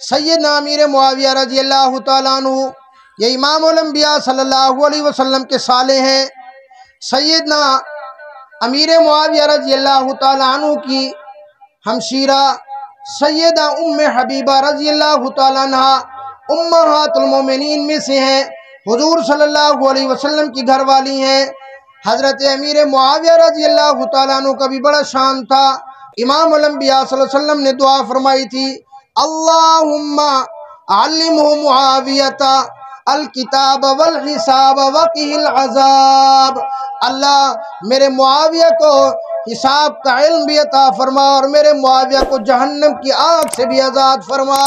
سیدنا امیر معاویہ رضی اللہ تعالیٰ عنہ یہ امام الانبیاء صلی اللہ علیہ وسلم کے سالے ہیں۔ سیدنا امیر معاویہ رضی اللہ تعالیٰ عنہ کی ہمشیرہ سیدہ ام حبیبہ رضی اللہ تعالیٰ عنہ امہات المومنین میں سے ہیں، حضور صلی اللہ علیہ وسلم کی گھر والی ہیں۔ حضرت امیر معاویہ رضی اللہ تعالیٰ عنہ کا بھی بڑا شان تھا۔ امام الانبیاء صلی اللہ علیہ وسلم نے دعا فرمائی تھی، اللہم علمہ معاویۃ الکتاب والحساب وقہ العذاب۔ اللہ میرے معاویہ کو حساب کا علم بھی عطا فرما اور میرے معاویہ کو جہنم کی آگ سے بھی آزاد فرما،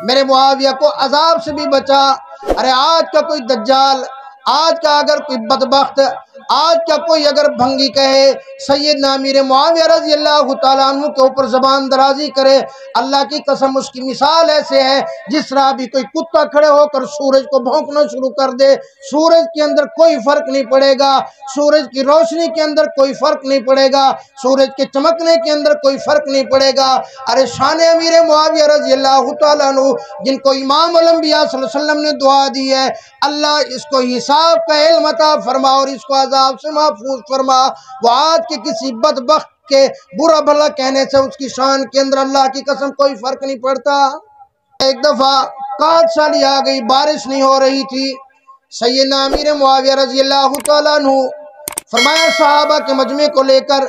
میرے معاویہ کو عذاب سے بھی بچا۔ ارے آج کا کوئی دجال، آج کا اگر کوئی بدبخت، آج کا کوئی اگر بھنگی کہے سیدنا امیر معاویہ رضی اللہ تعالیٰ عنہ کے اوپر زبان درازی کرے، اللہ کی قسم اس کی مثال ایسے ہے جس طرح بھی کوئی کتا کھڑے ہو کر سورج کو بھونکنا شروع کر دے، سورج کے اندر کوئی فرق نہیں پڑے گا، سورج کی روشنی کے اندر کوئی فرق نہیں پڑے گا، سورج کے چمکنے کے اندر کوئی فرق نہیں پڑے گا۔ ارے شان امیر معاویہ رضی اللہ تعالیٰ عنہ جن کو امام الانبیاء صلی اللہ علیہ وسلم نے دعا دی ہے، اللہ اس کو حساب کا علم عطا فرما اور اس کو عذاب سے محفوظ فرما۔ وہ آج کے کسی بدبخت کے برا بھلا کہنے سے اس کی شان کے اندر اللہ کی قسم کوئی فرق نہیں پڑتا۔ ایک دفعہ قحط سالی آ گئی، بارش نہیں ہو رہی تھی۔ سیدنا امیر معاویہ رضی اللہ تعالیٰ عنہ فرمایا صحابہ کے مجمع کو لے کر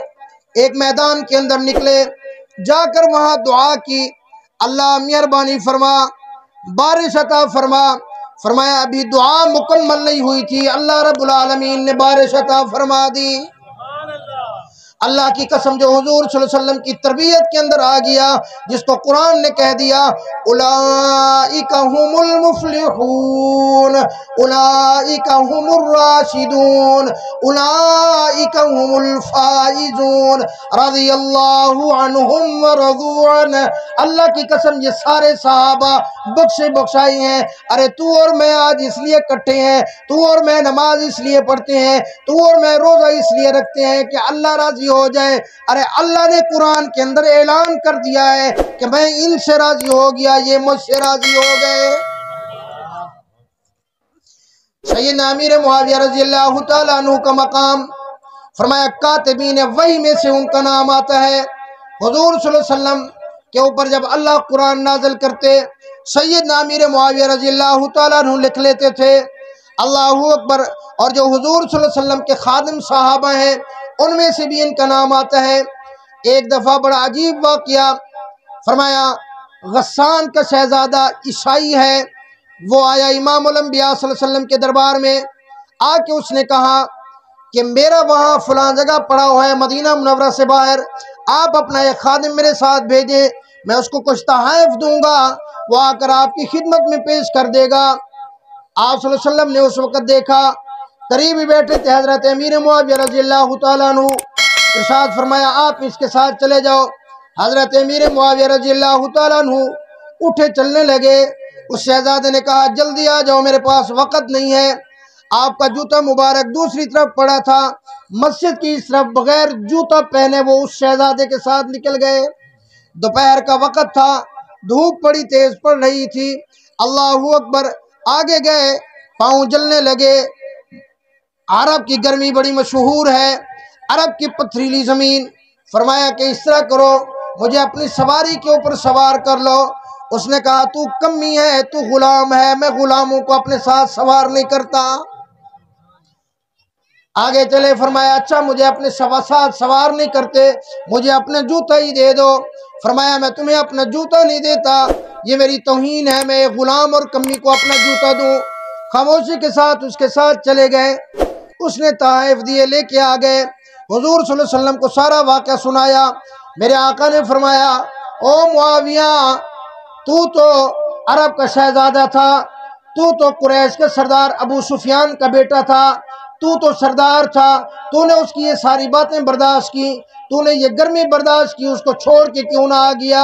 ایک میدان کے اندر نکلے، جا کر وہاں دعا کی، اللہ مہربانی فرما، بارش عطا فرما۔ فرمایا ابھی دعا مکمل نہیں ہوئی تھی، اللہ رب العالمین نے بارش عطا فرما دی۔ اللہ کی قسم جو حضور صلی اللہ علیہ وسلم کی تربیت کے اندر آ گیا، جس کو قرآن نے کہہ دیا اولئک هم المفلحون، اولئک هم الراشدون، اولئک هم الفائزون رضی اللہ عنہم ورضوا عنہ۔ اللہ کی قسم یہ سارے صحابہ بخشے بخشائی ہیں۔ ارے تو اور میں آج اس لیے کٹھے ہیں، تو اور میں نماز اس لیے پڑھتے ہیں، تو اور میں روزہ اس لیے رکھتے ہیں کہ اللہ راضی ہو جائے۔ ارے اللہ نے قرآن کے اندر اعلان کر دیا ہے کہ میں ان سے راضی ہو گیا، یہ مجھ سے راضی ہو گئے۔ سیدنا امیر معاویہ رضی اللہ تعالیٰ عنہ کا مقام، فرمایا کاتبین وحی میں سے ان کا نام آتا ہے۔ حضور صلی اللہ علیہ وسلم کے اوپر جب اللہ قرآن نازل کرتے، سیدنا امیر معاویہ رضی اللہ تعالیٰ عنہ لکھ لیتے تھے، اللہ اکبر۔ اور جو حضور صلی اللہ علیہ وسلم کے خادم صحابہ ہیں ان میں سے بھی ان کا نام آتا ہے۔ ایک دفعہ بڑا عجیب واقعہ، فرمایا غسان کا شہزادہ عیسائی ہے، وہ آیا امام الانبیاء صلی اللہ علیہ وسلم کے دربار میں، آ کے اس نے کہا کہ میرا وہاں فلاں جگہ پڑا ہوا ہے مدینہ منورہ سے باہر، آپ اپنا ایک خادم میرے ساتھ بھیجیں، میں اس کو کچھ تحائف دوں گا، وہ آ کر آپ کی خدمت میں پیش کر دے گا۔ آپ صلی اللہ علیہ وسلم نے اس وقت دیکھا، قریب ہی بیٹھے تھے حضرت امیر معاویہ رضی اللہ تعالیٰ عنہ، ارشاد فرمایا آپ اس کے ساتھ چلے جاؤ۔ حضرت امیر معاویہ رضی اللہ تعالیٰ عنہ اٹھے چلنے لگے۔ اس شہزادے نے کہا جلدی آ جاؤ، میرے پاس وقت نہیں ہے۔ آپ کا جوتا مبارک دوسری طرف پڑا تھا، مسجد کی اس طرف بغیر جوتا پہنے وہ اس شہزادے کے ساتھ نکل گئے۔ دوپہر کا وقت تھا، دھوپ بڑی تیز پڑ رہی تھی، اللہ اکبر۔ آگے گئے، پاؤں جلنے لگے۔ عرب کی گرمی بڑی مشہور ہے، عرب کی پتھریلی زمین۔ فرمایا کہ اس طرح کرو، مجھے اپنی سواری کے اوپر سوار کر لو۔ اس نے کہا تو کمی ہے، تو غلام ہے، میں غلاموں کو اپنے ساتھ سوار نہیں کرتا۔ آگے چلے، فرمایا اچھا مجھے اپنے ساتھ سوار نہیں کرتے، مجھے اپنا جوتا ہی دے دو۔ فرمایا میں تمہیں اپنا جوتا نہیں دیتا، یہ میری توہین ہے، میں غلام اور کمی کو اپنا جوتا دوں۔ خاموشی کے ساتھ اس کے ساتھ چلے گئے، اس نے تحائف دیے، لے کے آ گئے، حضور صلی اللہ علیہ وسلم کو سارا واقعہ سنایا۔ میرے آقا نے فرمایا او معاویہ، تو عرب کا شہزادہ تھا، تو قریش کے سردار ابو سفیان کا بیٹا تھا، تو سردار تھا، تو نے اس کی یہ ساری باتیں برداشت کی، تو نے یہ گرمی برداشت کی، اس کو چھوڑ کے کیوں نہ آ گیا؟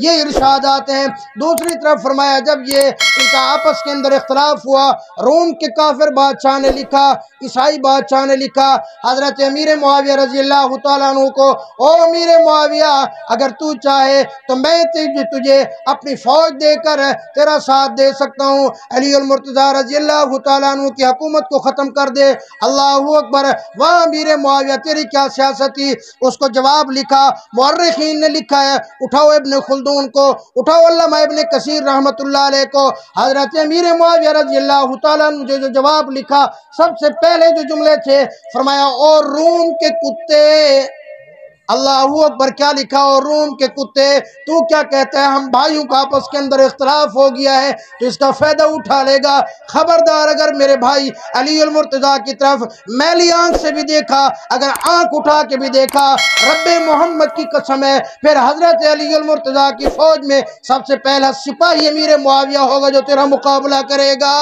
یہ ارشادات ہیں۔ دوسری طرف فرمایا جب یہ ان کا آپس کے اندر اختلاف ہوا، روم کے کافر بادشاہ نے لکھا، عیسائی بادشاہ نے لکھا حضرت امیر معاویہ رضی اللہ تعالیٰ عنہ کو، او امیر معاویہ اگر تو چاہے تو میں تجھے اپنی فوج دے کر تیرا ساتھ دے سکتا ہوں، علی المرتضیٰ رضی اللہ تعالیٰ عنہ کی حکومت کو ختم کر دے۔ اللہ اکبر، واہ امیر معاویہ تیری کیا سیاست تھی؟ اس کو جواب لکھا، مورخین نے لکھا ہے، اٹھاؤ ابن خلدون کو، اٹھاؤ علامہ ابن کثیر رحمۃ اللہ علیہ کو، حضرت امیر معاویہ رضی اللہ تعالیٰ عنہ جو جواب لکھا، سب سے پہلے جو جملے تھے فرمایا اور روم کے کتے، اللہ اکبر، کیا لکھا؟ اور روم کے کتے، تو کیا کہتا ہے ہم بھائیوں کا آپس کے اندر اختلاف ہو گیا ہے تو اس کا فائدہ اٹھا لے گا؟ خبردار اگر میرے بھائی علی المرتضیٰ کی طرف میلی آنکھ سے بھی دیکھا، اگر آنکھ اٹھا کے بھی دیکھا، رب محمد کی قسم ہے پھر حضرت علی المرتضیٰ کی فوج میں سب سے پہلا سپاہی امیر معاویہ ہوگا جو تیرا مقابلہ کرے گا۔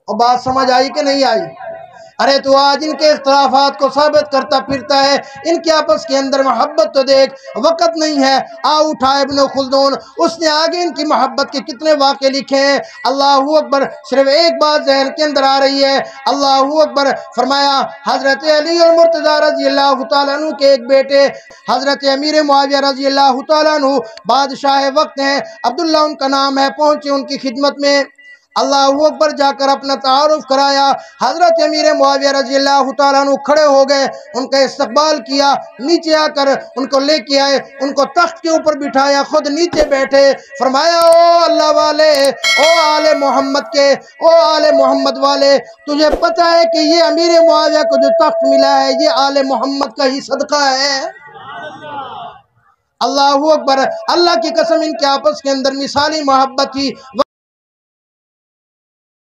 اور بات سمجھ آئی کہ نہیں آئی؟ ارے تو آج ان کے اختلافات کو ثابت کرتا پھرتا ہے، ان کے آپس کے اندر محبت تو دیکھ، وقت نہیں ہے، اٹھا ابن خلدون، اس نے آگے ان کی محبت کے کتنے واقعے لکھے ہیں۔ اللہ اکبر، صرف ایک بات ذہن کے اندر آ رہی ہے، اللہ اکبر، فرمایا حضرت علی المرتضیٰ رضی اللہ تعالیٰ عنہ کے ایک بیٹے حضرت امیر معاویہ رضی اللہ تعالیٰ عنہ بادشاہ وقت ہیں، عبداللہ ان کا نام ہے، پہنچے ان کی خدمت میں، اللہ اکبر، جا کر اپنا تعارف کرایا۔ حضرت امیر معاویہ رضی اللہ تعالیٰ عنہ کھڑے ہو گئے، ان کا استقبال کیا، نیچے آ کر ان کو لے کے آئے، ان کو تخت کے اوپر بٹھایا، خود نیچے بیٹھے، فرمایا او اللہ والے، او آل محمد کے، او آل محمد والے، تجھے پتہ ہے کہ یہ امیر معاویہ کو جو تخت ملا ہے یہ آل محمد کا ہی صدقہ ہے؟ اللہ اکبر، اللہ کی قسم ان کے آپس کے اندر مثالی محبت تھی۔